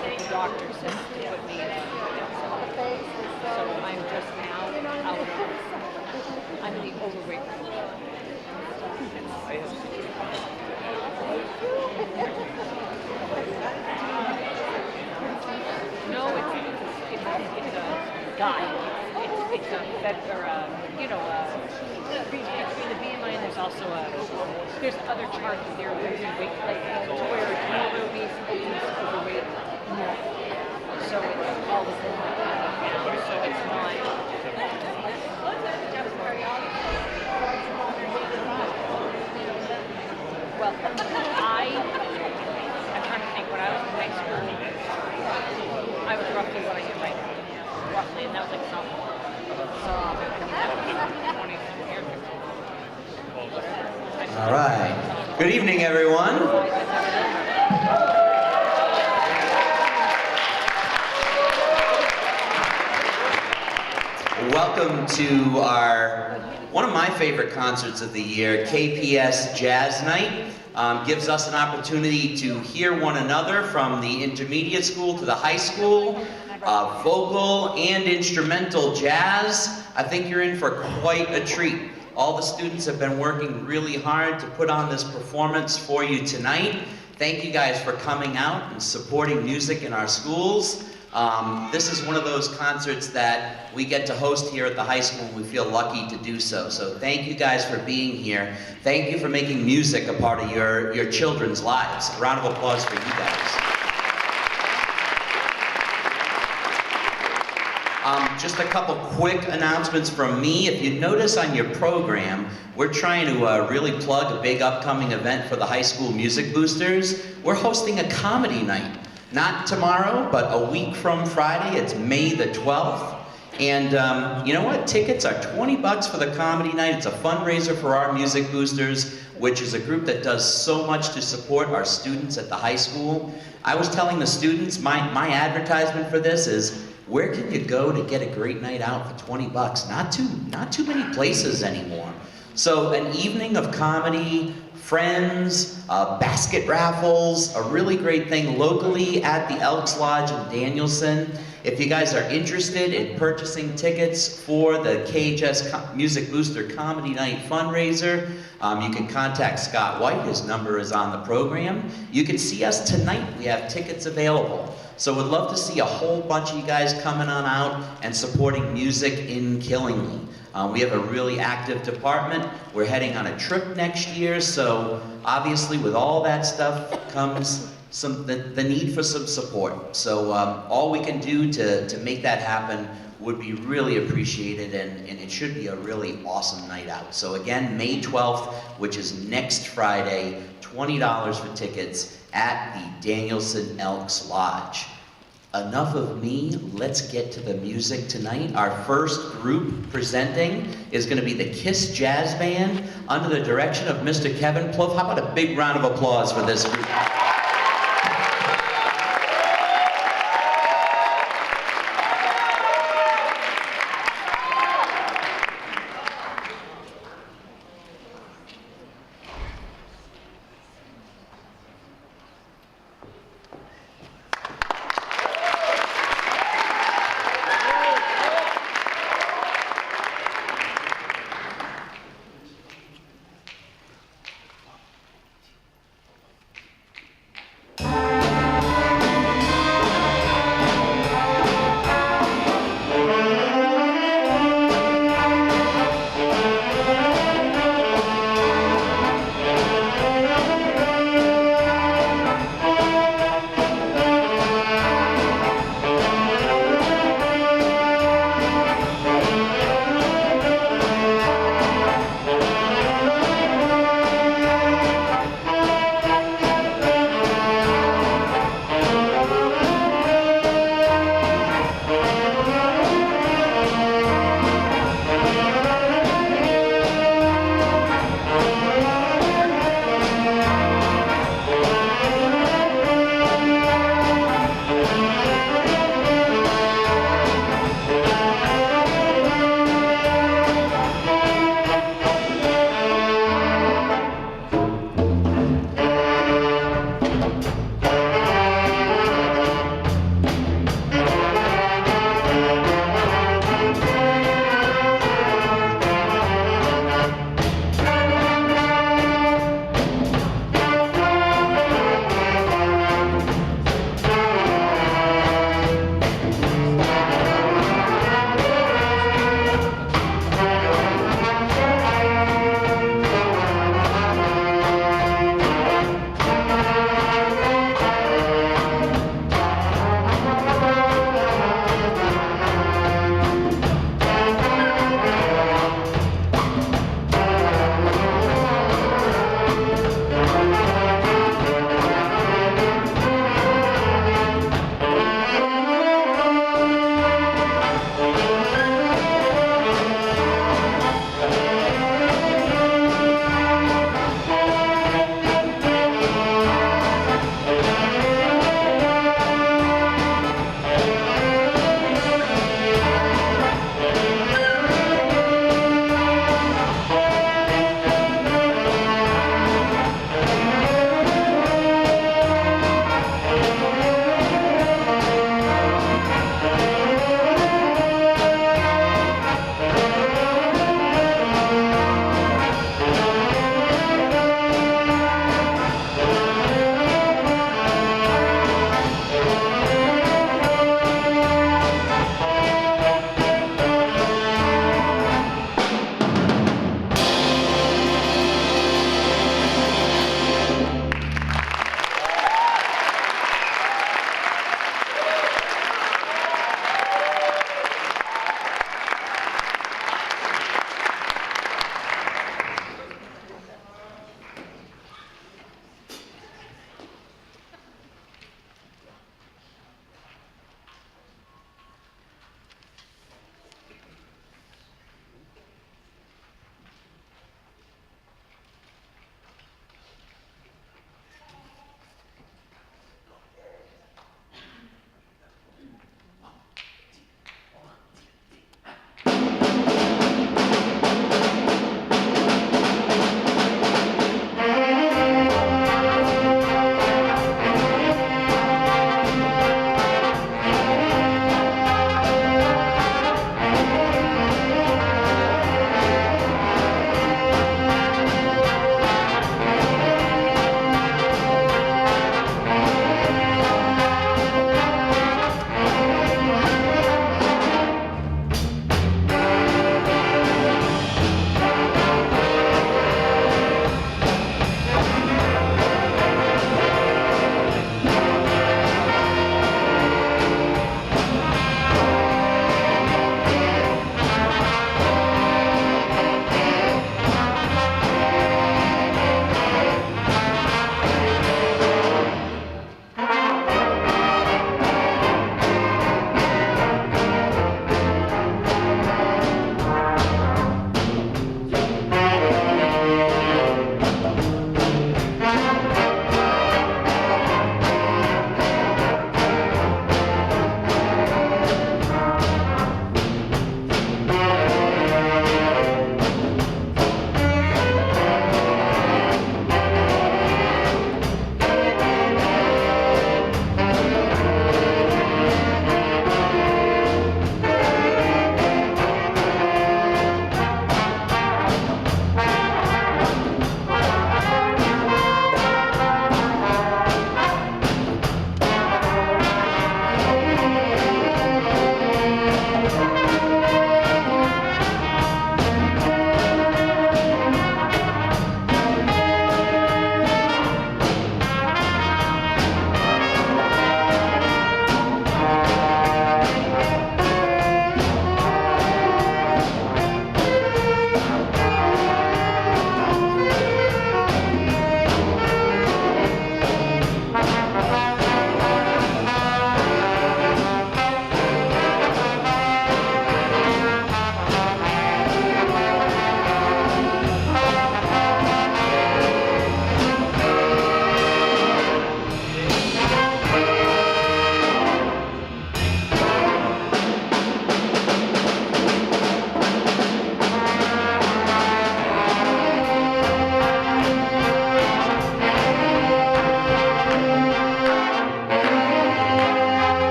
the doctor said to put me in. So I'm just now out of, I'm in the overweight range. No, it's a guide. It's a fed, or a, between the BMI and there's also there's other charts there where you weight, like, where it's more obese, overweight, more. So it's all within the so it's not. Well, I'm trying to think when I was in high school, I was roughly what I am right now. Roughly, and that was like sophomore. So, that was 20 years ago. All right. Good evening, everyone. Welcome to one of my favorite concerts of the year, KHS Jazz Night. Gives us an opportunity to hear one another from the intermediate school to the high school, vocal and instrumental jazz. I think you're in for quite a treat. All the students have been working really hard to put on this performance for you tonight. Thank you guys for coming out and supporting music in our schools. This is one of those concerts that we get to host here at the high school and we feel lucky to do so. So thank you guys for being here. Thank you for making music a part of your children's lives. A round of applause for you guys. Just a couple quick announcements from me. If you notice on your program, we're trying to really plug a big upcoming event for the high school music boosters. We're hosting a comedy night. Not tomorrow, but a week from Friday. It's May the 12th. And you know what? Tickets are $20 for the comedy night. It's a fundraiser for our Music Boosters, which is a group that does so much to support our students at the high school. I was telling the students, my advertisement for this is, where can you go to get a great night out for $20? Not too many places anymore. So an evening of comedy, friends, basket raffles, a really great thing locally at the Elks Lodge in Danielson. If you guys are interested in purchasing tickets for the KHS Music Booster Comedy Night fundraiser, you can contact Scott White. His number is on the program. You can see us tonight. We have tickets available. So we'd love to see a whole bunch of you guys coming on out and supporting music in Killingly. We have a really active department. We're heading on a trip next year, so obviously with all that stuff comes the need for some support. So all we can do to make that happen would be really appreciated, and it should be a really awesome night out. So again, May 12th, which is next Friday, $20 for tickets at the Danielson Elks Lodge. Enough of me, let's get to the music tonight. Our first group presenting is going to be the KHS Jazz Band under the direction of Mr. Kevin Plouffe. How about a big round of applause for this group?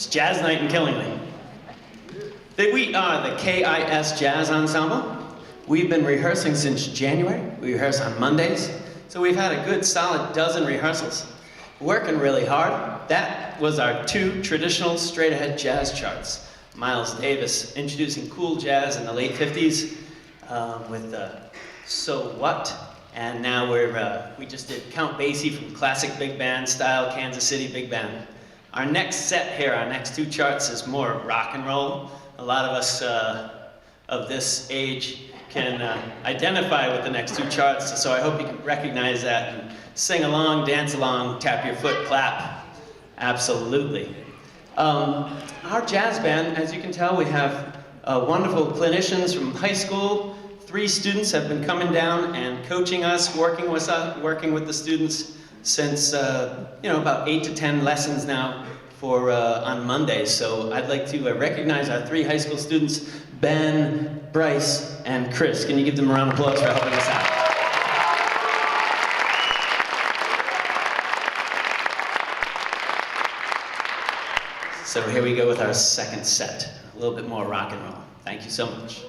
Jazz Night in Killingly. We are the KHS Jazz Ensemble. We've been rehearsing since January. We rehearse on Mondays, so we've had a good solid dozen rehearsals. Working really hard. That was our 2 traditional straight-ahead jazz charts. Miles Davis introducing cool jazz in the late 50s with So What? And now we just did Count Basie from classic big band style, Kansas City big band. Our next set here, our next 2 charts is more rock and roll. A lot of us of this age can identify with the next 2 charts, so I hope you can recognize that and sing along, dance along, tap your foot, clap. Absolutely. Our jazz band, as you can tell, we have wonderful clinicians from high school. 3 students have been coming down and coaching us, working with the students since about 8 to 10 lessons now for on Mondays. So I'd like to recognize our 3 high school students, Ben, Bryce, and Chris. Can you give them a round of applause for helping us out? So here we go with our second set. A little bit more rock and roll. Thank you so much.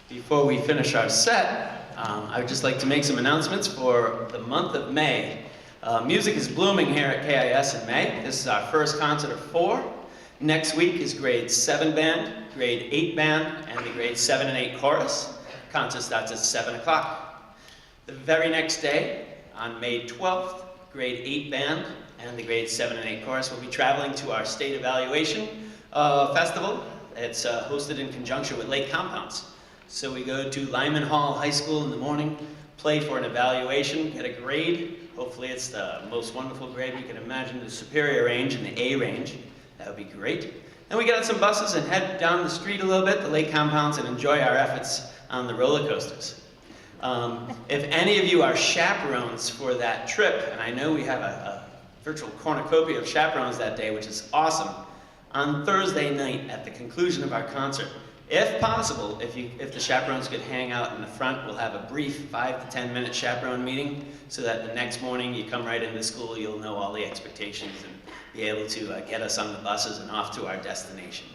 Before we finish our set, I would just like to make some announcements for the month of May. Music is blooming here at KIS in May. This is our first concert of 4. Next week is grade 7 band, grade 8 band, and the grade 7 and 8 chorus. Concert starts at 7 o'clock. The very next day, on May 12th, grade 8 band and the grade 7 and 8 chorus will be traveling to our state evaluation festival. It's hosted in conjunction with Lake Compounds. So we go to Lyman Hall High School in the morning, play for an evaluation, get a grade. Hopefully it's the most wonderful grade we can imagine, the superior range and the A range. That would be great. Then we get on some buses and head down the street a little bit, the Lake Compounds, and enjoy our efforts on the roller coasters. If any of you are chaperones for that trip, and I know we have a virtual cornucopia of chaperones that day, which is awesome, on Thursday night at the conclusion of our concert, if possible, if the chaperones could hang out in the front, we'll have a brief 5 to 10 minute chaperone meeting so that the next morning you come right into school, you'll know all the expectations and be able to get us on the buses and off to our destination.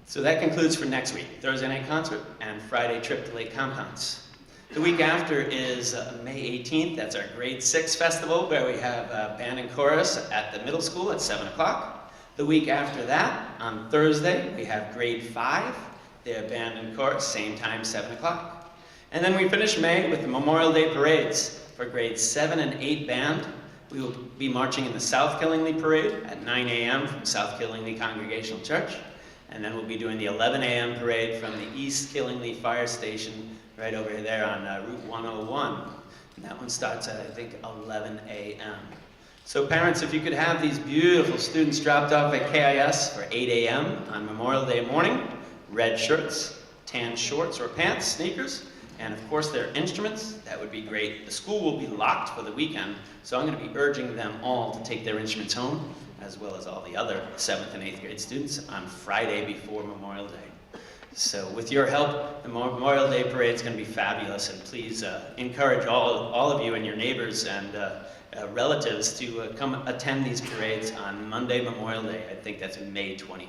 So that concludes for next week, Thursday night concert and Friday trip to Lake Compounce. The week after is May 18th, that's our grade 6 festival where we have band and chorus at the middle school at 7 o'clock. The week after that, on Thursday, we have grade 5, their band and chorus, same time, 7 o'clock. And then we finish May with the Memorial Day parades for grades 7 and 8 band. We will be marching in the South Killingly Parade at 9 a.m. from South Killingly Congregational Church. And then we'll be doing the 11 a.m. parade from the East Killingly Fire Station right over there on Route 101. And that one starts at, I think, 11 a.m. So parents, if you could have these beautiful students dropped off at KIS for 8 a.m. on Memorial Day morning, red shirts, tan shorts or pants, sneakers, and of course their instruments, that would be great. The school will be locked for the weekend, so I'm going to be urging them all to take their instruments home, as well as all the other 7th and 8th grade students on Friday before Memorial Day. So with your help, the Memorial Day parade is going to be fabulous, and please encourage all of you and your neighbors and relatives to come attend these parades on Monday, Memorial Day. I think that's May 29th.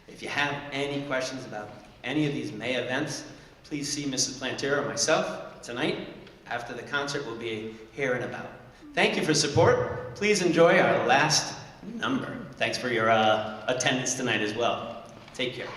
If you have any questions about any of these May events, please see Mrs. Plantier or myself tonight. After the concert, we'll be here and about. Thank you for support. Please enjoy our last number. Thanks for your attendance tonight as well. Take care.